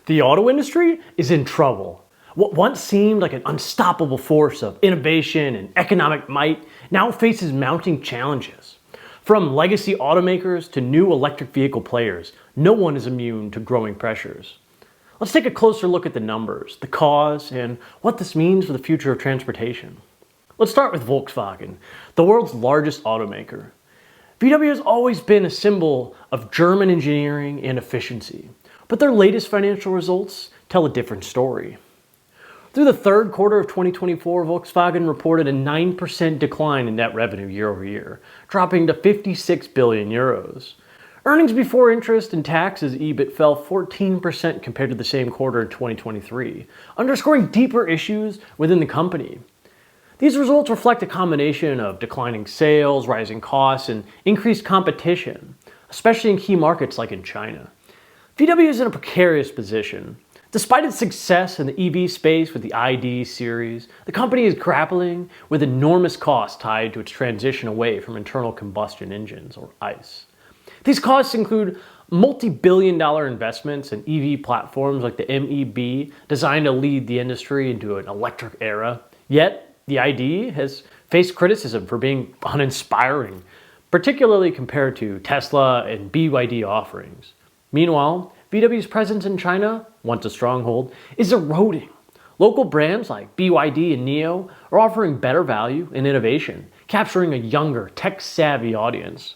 The auto industry is in trouble. What once seemed like an unstoppable force of innovation and economic might now faces mounting challenges. From legacy automakers to new electric vehicle players, no one is immune to growing pressures. Let's take a closer look at the numbers, the cause, and what this means for the future of transportation. Let's start with Volkswagen, the world's largest automaker. VW has always been a symbol of German engineering and efficiency, but their latest financial results tell a different story. Through the third quarter of 2024, Volkswagen reported a 9% decline in net revenue year over year, dropping to 56 billion euros. Earnings before interest and taxes EBIT fell 14% compared to the same quarter in 2023, underscoring deeper issues within the company. These results reflect a combination of declining sales, rising costs, and increased competition, especially in key markets like in China. VW is in a precarious position. Despite its success in the EV space with the ID series, the company is grappling with enormous costs tied to its transition away from internal combustion engines, or ICE. These costs include multi-billion-dollar investments in EV platforms like the MEB, designed to lead the industry into an electric era. Yet, the ID has faced criticism for being uninspiring, particularly compared to Tesla and BYD offerings. Meanwhile, VW's presence in China, once a stronghold, is eroding. Local brands like BYD and NIO are offering better value and innovation, capturing a younger, tech-savvy audience.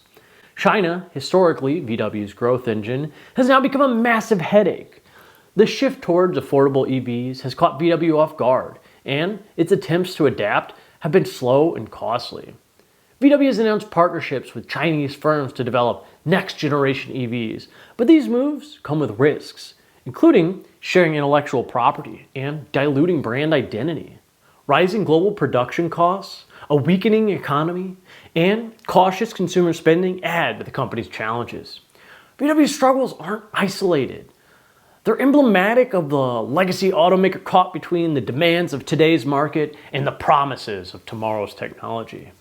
China, historically VW's growth engine, has now become a massive headache. The shift towards affordable EVs has caught VW off guard, and its attempts to adapt have been slow and costly. VW has announced partnerships with Chinese firms to develop next-generation EVs, but these moves come with risks, including sharing intellectual property and diluting brand identity. Rising global production costs, a weakening economy, and cautious consumer spending add to the company's challenges. VW's struggles aren't isolated. They're emblematic of the legacy automaker caught between the demands of today's market and the promises of tomorrow's technology.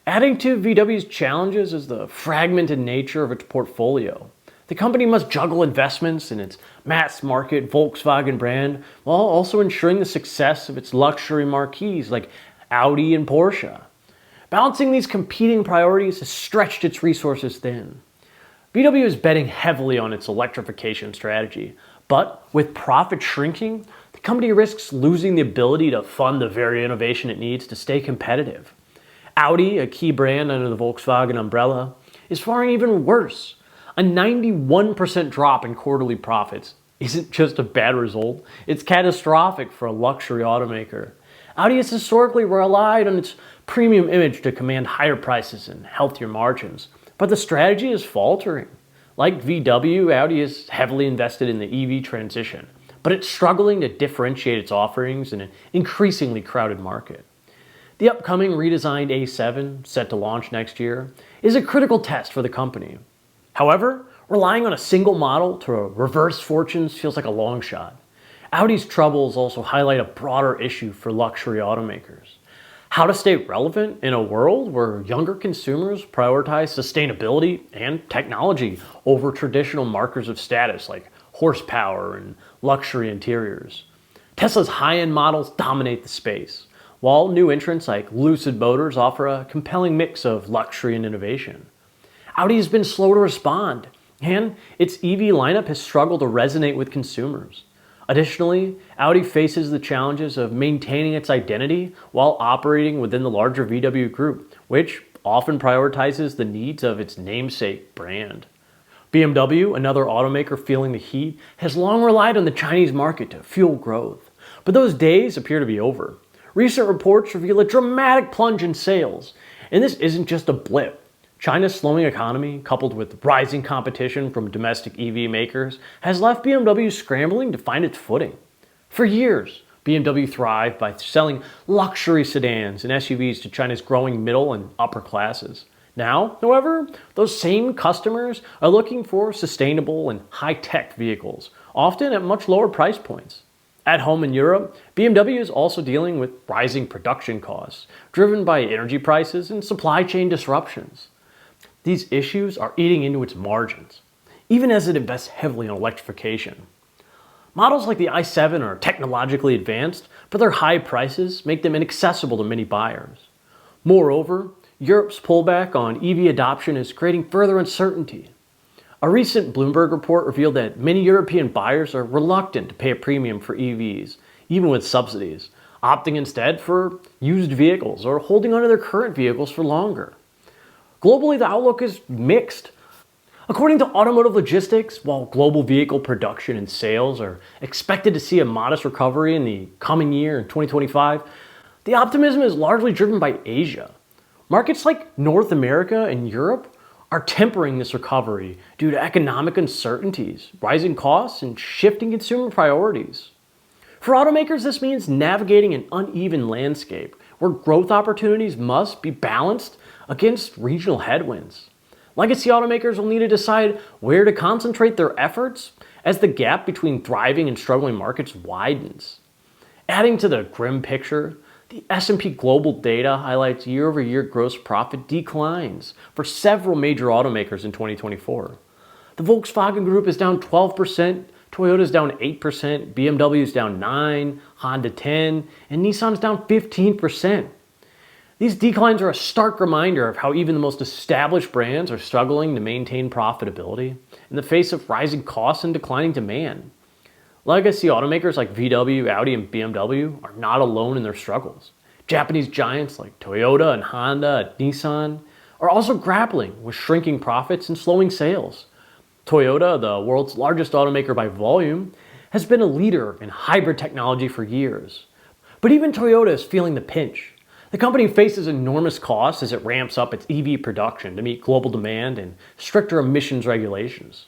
Adding to VW's challenges is the fragmented nature of its portfolio. The company must juggle investments in its mass market Volkswagen brand while also ensuring the success of its luxury marquees like Audi and Porsche. Balancing these competing priorities has stretched its resources thin. VW is betting heavily on its electrification strategy, but with profit shrinking, the company risks losing the ability to fund the very innovation it needs to stay competitive. Audi, a key brand under the Volkswagen umbrella, is faring even worse. A 91% drop in quarterly profits isn't just a bad result, it's catastrophic for a luxury automaker. Audi has historically relied on its premium image to command higher prices and healthier margins, but the strategy is faltering. Like VW, Audi is heavily invested in the EV transition, but it's struggling to differentiate its offerings in an increasingly crowded market. The upcoming redesigned A7, set to launch next year, is a critical test for the company. However, relying on a single model to reverse fortunes feels like a long shot. Audi's troubles also highlight a broader issue for luxury automakers. How to stay relevant in a world where younger consumers prioritize sustainability and technology over traditional markers of status like horsepower and luxury interiors. Tesla's high-end models dominate the space, while new entrants like Lucid Motors offer a compelling mix of luxury and innovation. Audi has been slow to respond, and its EV lineup has struggled to resonate with consumers. Additionally, Audi faces the challenges of maintaining its identity while operating within the larger VW group, which often prioritizes the needs of its namesake brand. BMW, another automaker feeling the heat, has long relied on the Chinese market to fuel growth, but those days appear to be over. Recent reports reveal a dramatic plunge in sales, and this isn't just a blip. China's slowing economy, coupled with rising competition from domestic EV makers, has left BMW scrambling to find its footing. For years, BMW thrived by selling luxury sedans and SUVs to China's growing middle and upper classes. Now, however, those same customers are looking for sustainable and high-tech vehicles, often at much lower price points. At home in Europe, BMW is also dealing with rising production costs, driven by energy prices and supply chain disruptions. These issues are eating into its margins, even as it invests heavily in electrification. Models like the i7 are technologically advanced, but their high prices make them inaccessible to many buyers. Moreover, Europe's pullback on EV adoption is creating further uncertainty. A recent Bloomberg report revealed that many European buyers are reluctant to pay a premium for EVs, even with subsidies, opting instead for used vehicles or holding onto their current vehicles for longer. Globally, the outlook is mixed. According to Automotive Logistics, while global vehicle production and sales are expected to see a modest recovery in the coming year in 2025, the optimism is largely driven by Asia. Markets like North America and Europe are tempering this recovery due to economic uncertainties, rising costs, and shifting consumer priorities. For automakers, this means navigating an uneven landscape where growth opportunities must be balanced against regional headwinds. Legacy automakers will need to decide where to concentrate their efforts as the gap between thriving and struggling markets widens. Adding to the grim picture, the S&P Global data highlights year-over-year gross profit declines for several major automakers in 2024. The Volkswagen Group is down 12%, Toyota is down 8%, BMW is down 9%, Honda 10%, and Nissan is down 15%. These declines are a stark reminder of how even the most established brands are struggling to maintain profitability in the face of rising costs and declining demand. Legacy automakers like VW, Audi, and BMW are not alone in their struggles. Japanese giants like Toyota and Honda and Nissan are also grappling with shrinking profits and slowing sales. Toyota, the world's largest automaker by volume, has been a leader in hybrid technology for years. But even Toyota is feeling the pinch. The company faces enormous costs as it ramps up its EV production to meet global demand and stricter emissions regulations.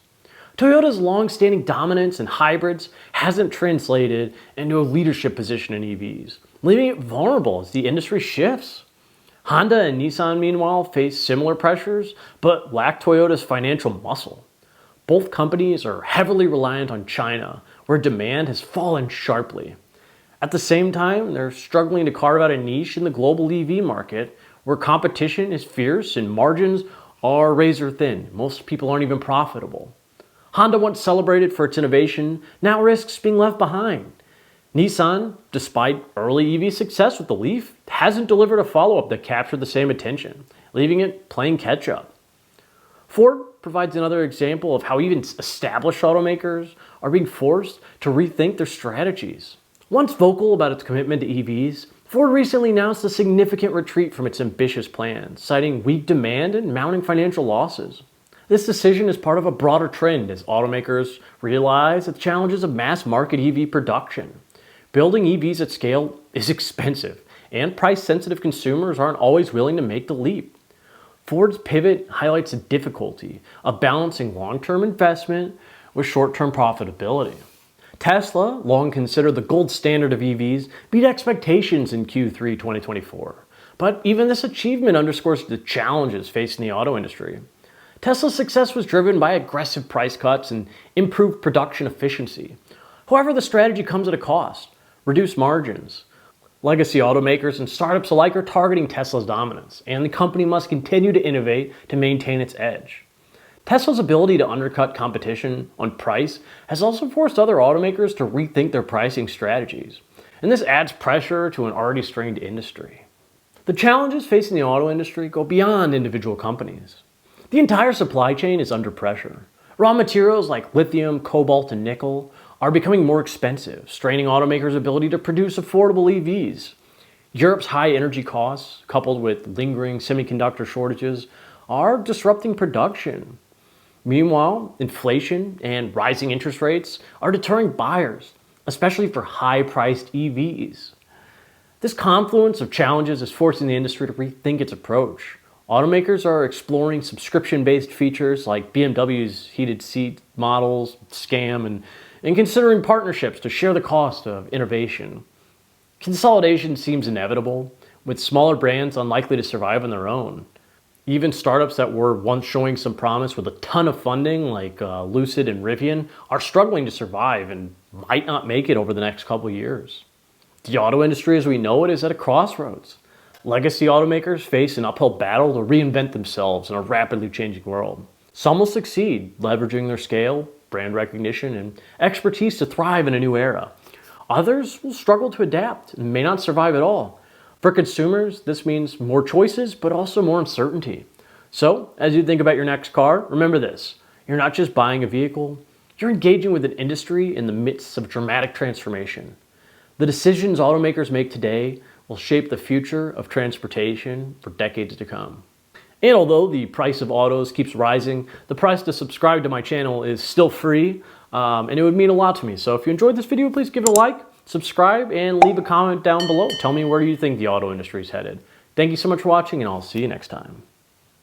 Toyota's long-standing dominance in hybrids hasn't translated into a leadership position in EVs, leaving it vulnerable as the industry shifts. Honda and Nissan, meanwhile, face similar pressures, but lack Toyota's financial muscle. Both companies are heavily reliant on China, where demand has fallen sharply. At the same time, they're struggling to carve out a niche in the global EV market, where competition is fierce and margins are razor thin. Most people aren't even profitable. Honda, once celebrated for its innovation, now risks being left behind. Nissan, despite early EV success with the Leaf, hasn't delivered a follow-up that captured the same attention, leaving it playing catch-up. Ford provides another example of how even established automakers are being forced to rethink their strategies. Once vocal about its commitment to EVs, Ford recently announced a significant retreat from its ambitious plans, citing weak demand and mounting financial losses. This decision is part of a broader trend as automakers realize the challenges of mass market EV production. Building EVs at scale is expensive, and price-sensitive consumers aren't always willing to make the leap. Ford's pivot highlights the difficulty of balancing long-term investment with short-term profitability. Tesla, long considered the gold standard of EVs, beat expectations in Q3 2024. But even this achievement underscores the challenges facing the auto industry. Tesla's success was driven by aggressive price cuts and improved production efficiency. However, the strategy comes at a cost: reduced margins. Legacy automakers and startups alike are targeting Tesla's dominance, and the company must continue to innovate to maintain its edge. Tesla's ability to undercut competition on price has also forced other automakers to rethink their pricing strategies, and this adds pressure to an already strained industry. The challenges facing the auto industry go beyond individual companies. The entire supply chain is under pressure. Raw materials like lithium, cobalt, and nickel are becoming more expensive, straining automakers' ability to produce affordable EVs. Europe's high energy costs, coupled with lingering semiconductor shortages, are disrupting production. Meanwhile, inflation and rising interest rates are deterring buyers, especially for high-priced EVs. This confluence of challenges is forcing the industry to rethink its approach. Automakers are exploring subscription-based features like BMW's heated seat models, Scam, and considering partnerships to share the cost of innovation. Consolidation seems inevitable, with smaller brands unlikely to survive on their own. Even startups that were once showing some promise with a ton of funding, like Lucid and Rivian, are struggling to survive and might not make it over the next couple years. The auto industry as we know it is at a crossroads. Legacy automakers face an uphill battle to reinvent themselves in a rapidly changing world. Some will succeed, leveraging their scale, brand recognition and expertise to thrive in a new era. Others will struggle to adapt and may not survive at all. For consumers, this means more choices, but also more uncertainty. So, as you think about your next car, remember this. You're not just buying a vehicle, you're engaging with an industry in the midst of dramatic transformation. The decisions automakers make today will shape the future of transportation for decades to come. And although the price of autos keeps rising, the price to subscribe to my channel is still free, and it would mean a lot to me. So if you enjoyed this video, please give it a like, subscribe, and leave a comment down below. Tell me where you think the auto industry is headed. Thank you so much for watching, and I'll see you next time.